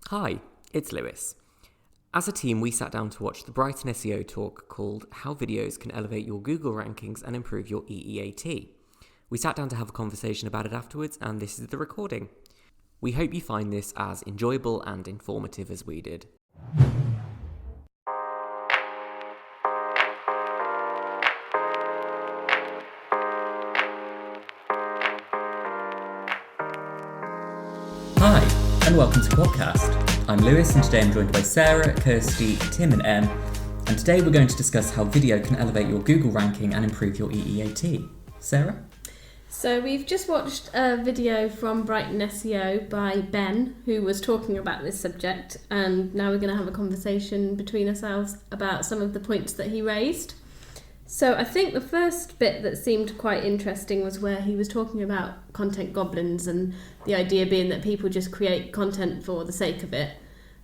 Hi, it's Lewis. As a team, we sat down to watch the BrightonSEO talk called How Videos Can Elevate Your Google Rankings and Improve Your EEAT. We sat down to have a conversation about it afterwards, and this is the recording. We hope you find this as enjoyable and informative as we did. Hi, and welcome to Quadcast. I'm Lewis, and today I'm joined by Sara, Kirsty, Tim and Em, and today we're going to discuss how video can elevate your Google ranking and improve your EEAT. Sara? So we've just watched a video from BrightonSEO by Ben, who was talking about this subject, and now we're going to have a conversation between ourselves about some of the points that he raised. So I think the first bit that seemed quite interesting was where he was talking about content goblins, and the idea being that people just create content for the sake of it,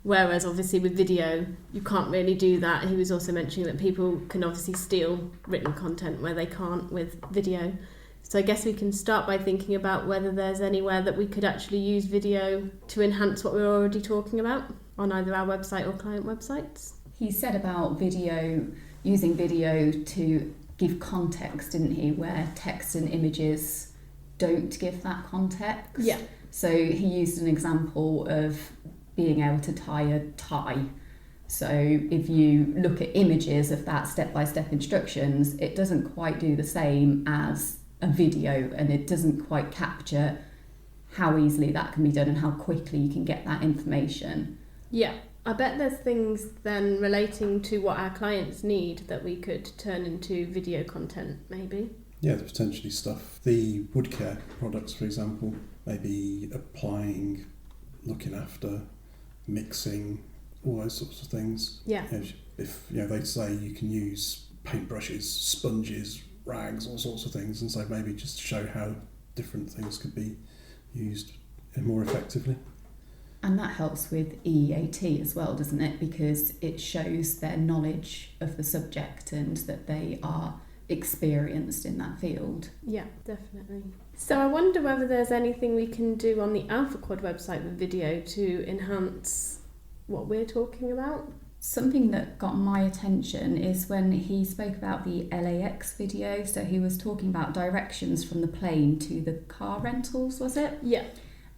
whereas obviously with video you can't really do that. He was also mentioning that people can obviously steal written content where they can't with video. So I guess we can start by thinking about whether there's anywhere that we could actually use video to enhance what we're already talking about on either our website or client websites. He said about video, using video to give context, didn't he, where text and images don't give that context. Yeah. So he used an example of being able to tie a tie. So if you look at images of that step-by-step instructions, it doesn't quite do the same as a video, and it doesn't quite capture how easily that can be done and how quickly you can get that information. Yeah. I bet there's things then relating to what our clients need that we could turn into video content, maybe. Yeah, there's potentially stuff. The wood care products, for example, maybe applying, looking after, mixing, all those sorts of things. Yeah. If they'd say you can use paintbrushes, sponges, rags, all sorts of things, and so maybe just show how different things could be used more effectively. And that helps with EEAT as well, doesn't it? Because it shows their knowledge of the subject and that they are experienced in that field. Yeah, definitely. So I wonder whether there's anything we can do on the AlphaQuad website with video to enhance what we're talking about. Something that got my attention is when he spoke about the LAX video. So he was talking about directions from the plane to the car rentals, was it? Yeah.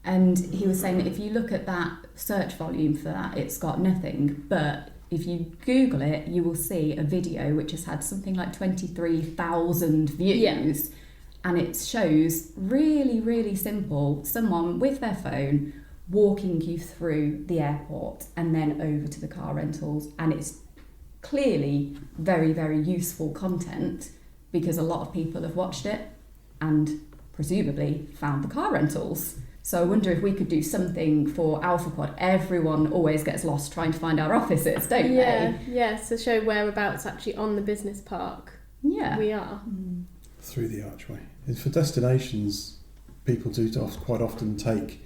And he was saying that if you look at that search volume for that, it's got nothing. But if you Google it, you will see a video which has had something like 23,000 views. Yeah. And it shows really, really simple, someone with their phone walking you through the airport and then over to the car rentals. And it's clearly very, very useful content because a lot of people have watched it and presumably found the car rentals. So I wonder if we could do something for AlphaQuad. Everyone always gets lost trying to find our offices, don't they? Yeah, so show whereabouts actually on the business park we are. Through the archway. And for destinations, people do quite often take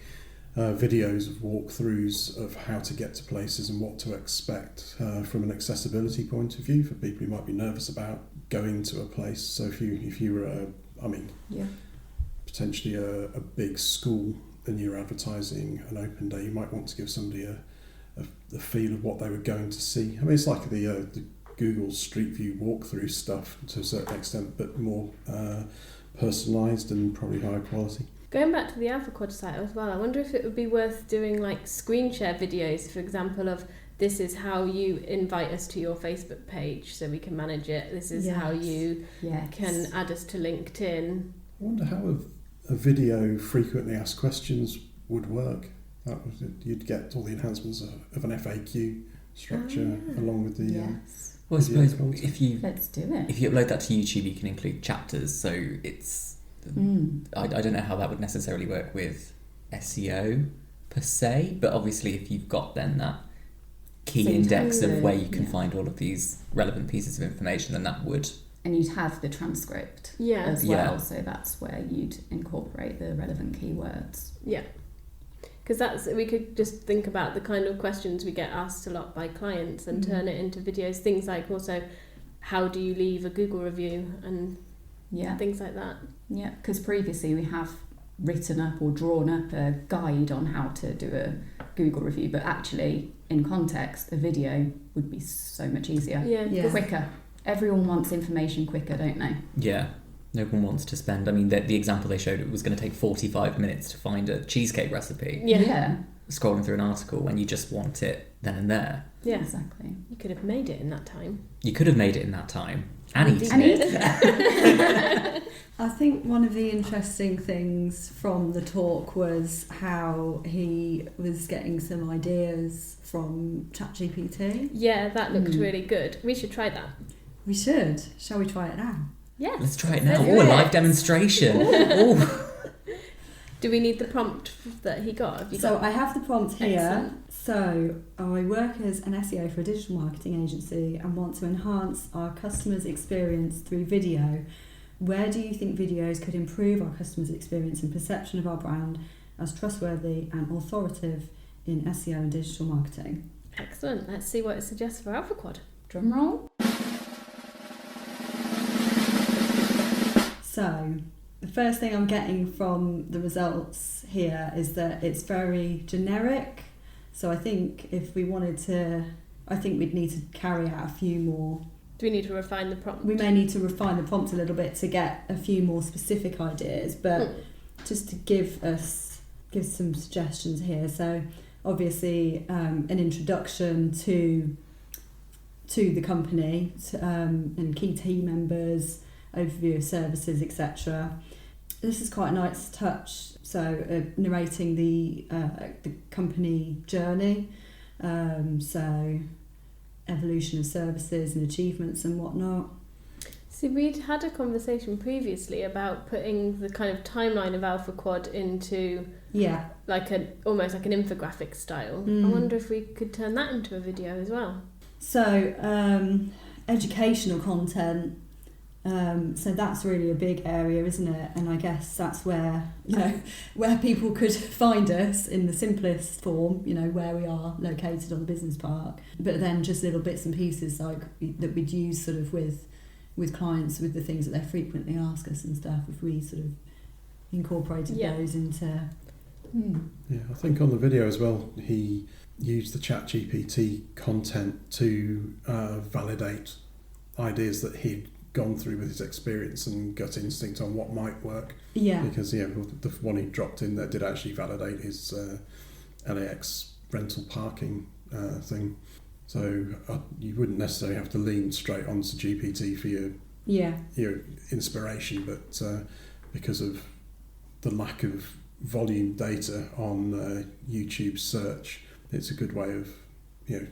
videos of walkthroughs of how to get to places and what to expect from an accessibility point of view for people who might be nervous about going to a place. So if you were potentially a big school and you're advertising an open day, you might want to give somebody a feel of what they were going to see. I mean, it's like the Google Street View walkthrough stuff to a certain extent, but more personalised and probably higher quality. Going back to the AlphaQuad site as well, I wonder if it would be worth doing like screen share videos, for example, of this is how you invite us to your Facebook page so we can manage it. This is how you can add us to LinkedIn. I wonder how a video frequently asked questions would work. You'd get all the enhancements of an FAQ structure along with the. Well, I suppose Let's do it. If you upload that to YouTube, you can include chapters. So it's I don't know how that would necessarily work with SEO per se, but obviously if you've got then that key index of where you can find all of these relevant pieces of information, then that would. And you'd have the transcript as well, so that's where you'd incorporate the relevant keywords. Yeah, because we could just think about the kind of questions we get asked a lot by clients and turn it into videos. Things like also, how do you leave a Google review and things like that. Yeah, because previously we have written up or drawn up a guide on how to do a Google review, but actually in context a video would be so much easier. Yeah. Quicker. Everyone wants information quicker, don't they? Yeah. No one wants to spend... I mean, the example they showed, it was going to take 45 minutes to find a cheesecake recipe. Yeah. Scrolling through an article when you just want it then and there. Yeah. Exactly. You could have made it in that time. You could have made it in that time and eaten And it. eat it. I think one of the interesting things from the talk was how he was getting some ideas from ChatGPT. Yeah, that looked really good. We should try that. We should. Shall we try it now? Yes. Let's try it now. Let's Oh, do a it. live demonstration. Oh. Do we need the prompt that he got? Have you So got? I have the prompt here. Excellent. So I work as an SEO for a digital marketing agency and want to enhance our customers' experience through video. Where do you think videos could improve our customers' experience and perception of our brand as trustworthy and authoritative in SEO and digital marketing? Excellent. Let's see what it suggests for Alpha Quad. Drum roll. So the first thing I'm getting from the results here is that it's very generic. So I think if we wanted to, I think we'd need to carry out a few more. Do we need to refine the prompt? We may need to refine the prompt a little bit to get a few more specific ideas, but just to give some suggestions here. So obviously an introduction to the company and key team members, overview of services, etc. This is quite a nice touch. So narrating the company journey, so evolution of services and achievements and whatnot. See, we'd had a conversation previously about putting the kind of timeline of Alpha Quad into Yeah. almost like an infographic style. I wonder if we could turn that into a video as well. So educational content. So that's really a big area, isn't it? And I guess that's where where people could find us in the simplest form, where we are located on the business park. But then just little bits and pieces like that we'd use sort of with clients, with the things that they frequently ask us and stuff, if we sort of incorporated those into... Yeah, I think on the video as well, he used the ChatGPT content to validate ideas that he'd gone through with his experience and gut instinct on what might work. Yeah. Because the one he dropped in there did actually validate his LAX rental parking thing. So you wouldn't necessarily have to lean straight onto GPT for your inspiration, but because of the lack of volume data on YouTube search, it's a good way of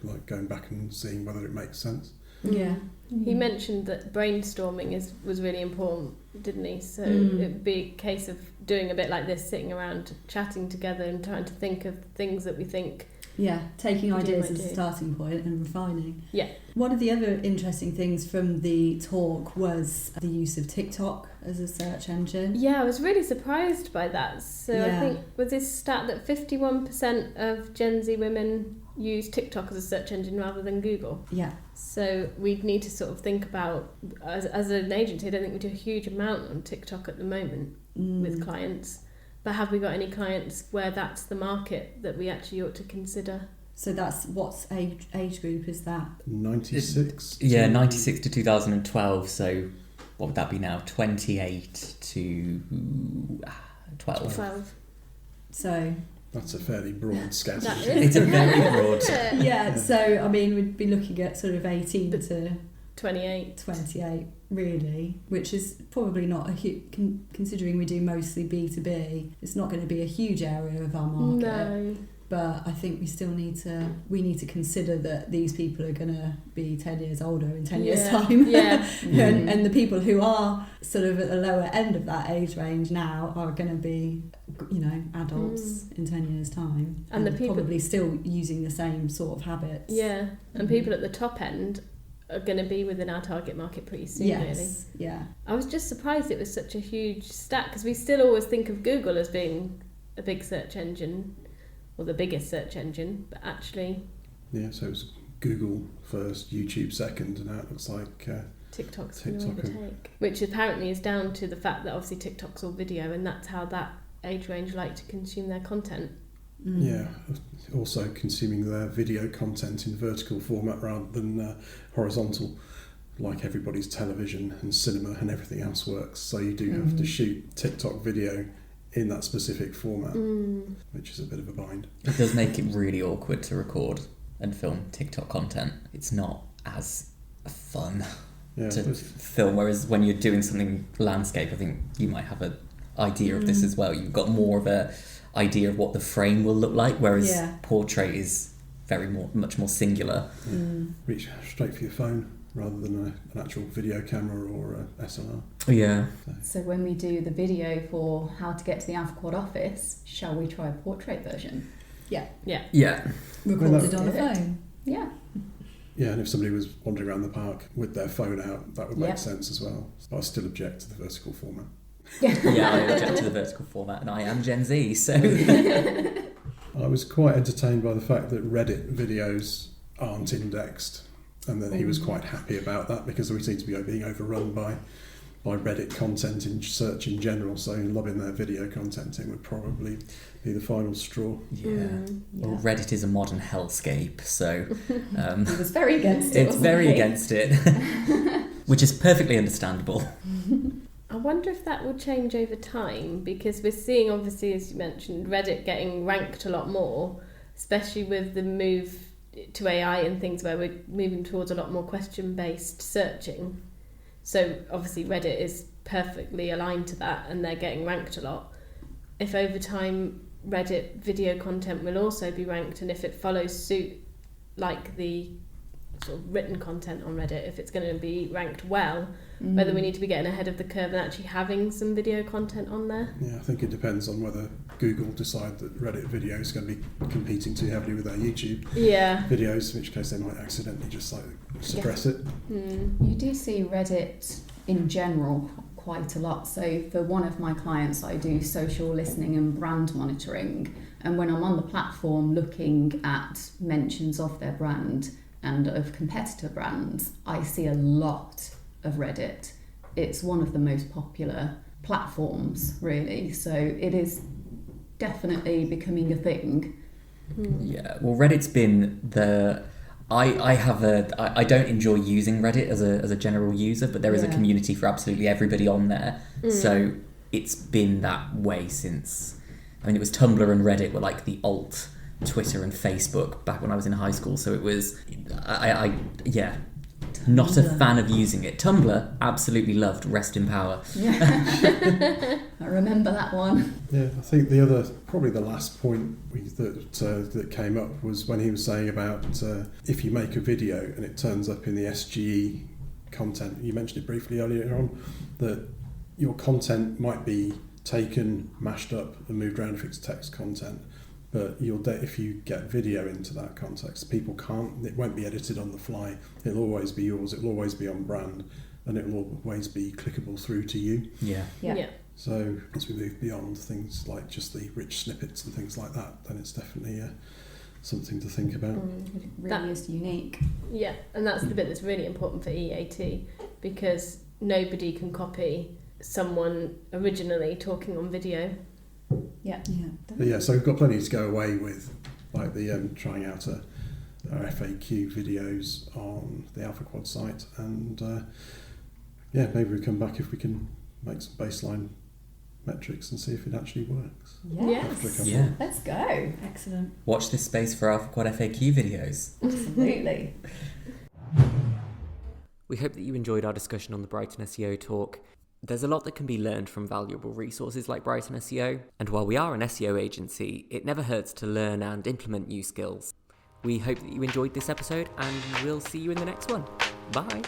like going back and seeing whether it makes sense. Yeah. He mentioned that brainstorming was really important, didn't he? So it'd be a case of doing a bit like this, sitting around chatting together and trying to think of things that we think. Yeah, taking ideas might as a do. starting point and refining. Yeah. One of the other interesting things from the talk was the use of TikTok as a search engine. Yeah, I was really surprised by that. So I Yeah. think with this stat that 51% of Gen Z women use TikTok as a search engine rather than Google. Yeah. So we'd need to sort of think about, as an agency, I don't think we do a huge amount on TikTok at the moment with clients. But have we got any clients where that's the market that we actually ought to consider? So that's what age group is that? 96? Yeah, 96 to 2012, so what would that be now? 28 to 12. 12. So That's a fairly broad scatter. That It's a very broad... yeah, so I mean we'd be looking at sort of 18 to 28. 28 really, which is probably not a huge, considering we do mostly B2B, it's not going to be a huge area of our market. No. But I think we need to consider that these people are going to be 10 years older in 10 years time. Yeah. and the people who are sort of at the lower end of that age range now are going to be, adults in 10 years time. And the people probably still using the same sort of habits. Yeah. And people at the top end are going to be within our target market pretty soon, really. Yeah. I was just surprised it was such a huge stat, because we still always think of Google as being a big search engine, or the biggest search engine, but actually... Yeah, so it was Google first, YouTube second, and now it looks like... TikTok's going to TikTok overtake. Which apparently is down to the fact that obviously TikTok's all video, and that's how that age range like to consume their content. Yeah, also consuming their video content in vertical format rather than horizontal, like everybody's television and cinema and everything else works. So you do have to shoot TikTok video in that specific format, which is a bit of a bind. It does make it really awkward to record and film TikTok content. It's not as fun to film, whereas when you're doing something landscape, I think you might have an idea of this as well. You've got more of a idea of what the frame will look like, whereas portrait is much more singular. Reach straight for your phone rather than an actual video camera or a SLR. Yeah. So when we do the video for how to get to the Alpha Quad office, shall we try a portrait version? Yeah. Recorded on a phone. Yeah. Yeah, and if somebody was wandering around the park with their phone out, that would make sense as well. But I still object to the vertical format. Yeah, I object to the vertical format, and I am Gen Z, so... I was quite entertained by the fact that Reddit videos aren't indexed, and then he was quite happy about that because we seem to be being overrun by Reddit content in search in general, so lobbing their video content in would probably be the final straw. Well, Reddit is a modern hellscape, so... He was very against it, It's very against it, which is perfectly understandable. I wonder if that will change over time, because we're seeing, obviously, as you mentioned, Reddit getting ranked a lot more, especially with the move to AI and things where we're moving towards a lot more question-based searching. So obviously Reddit is perfectly aligned to that and they're getting ranked a lot. If over time Reddit video content will also be ranked, and if it follows suit like the sort of written content on Reddit, if it's going to be ranked well, whether we need to be getting ahead of the curve and actually having some video content on there. Yeah, I think it depends on whether Google decide that Reddit video is going to be competing too heavily with their YouTube videos, in which case they might accidentally just like suppress it. You do see Reddit in general quite a lot. So for one of my clients, I do social listening and brand monitoring, and when I'm on the platform looking at mentions of their brand and of competitor brands, I see a lot of Reddit. It's one of the most popular platforms, really, so it is definitely becoming a thing. Yeah, well, Reddit's been the... I don't enjoy using Reddit as a general user, but there is a community for absolutely everybody on there. So it's been that way since... I mean, it was Tumblr and Reddit were like the alt Twitter and Facebook back when I was in high school, so it was... Not a fan of using it. Tumblr, absolutely loved. Rest in power. Yeah. I remember that one. Yeah, I think probably the last point that came up was when he was saying about if you make a video and it turns up in the SGE content, you mentioned it briefly earlier on, that your content might be taken, mashed up and moved around if it's text content. But if you get video into that context, it won't be edited on the fly. It'll always be yours, it'll always be on brand, and it'll always be clickable through to you. Yeah. So as we move beyond things like just the rich snippets and things like that, then it's definitely something to think about. It really is unique. Yeah, and that's the bit that's really important for EEAT, because nobody can copy someone originally talking on video. So we've got plenty to go away with, like the trying out our FAQ videos on the Alpha Quad site, and maybe we come back if we can make some baseline metrics and see if it actually works. Yes. Let's go. Excellent. Watch this space for Alpha Quad FAQ videos. Absolutely. We hope that you enjoyed our discussion on the Brighton SEO talk. There's a lot that can be learned from valuable resources like Brighton SEO, and while we are an SEO agency, it never hurts to learn and implement new skills. We hope that you enjoyed this episode, and we'll see you in the next one. Bye!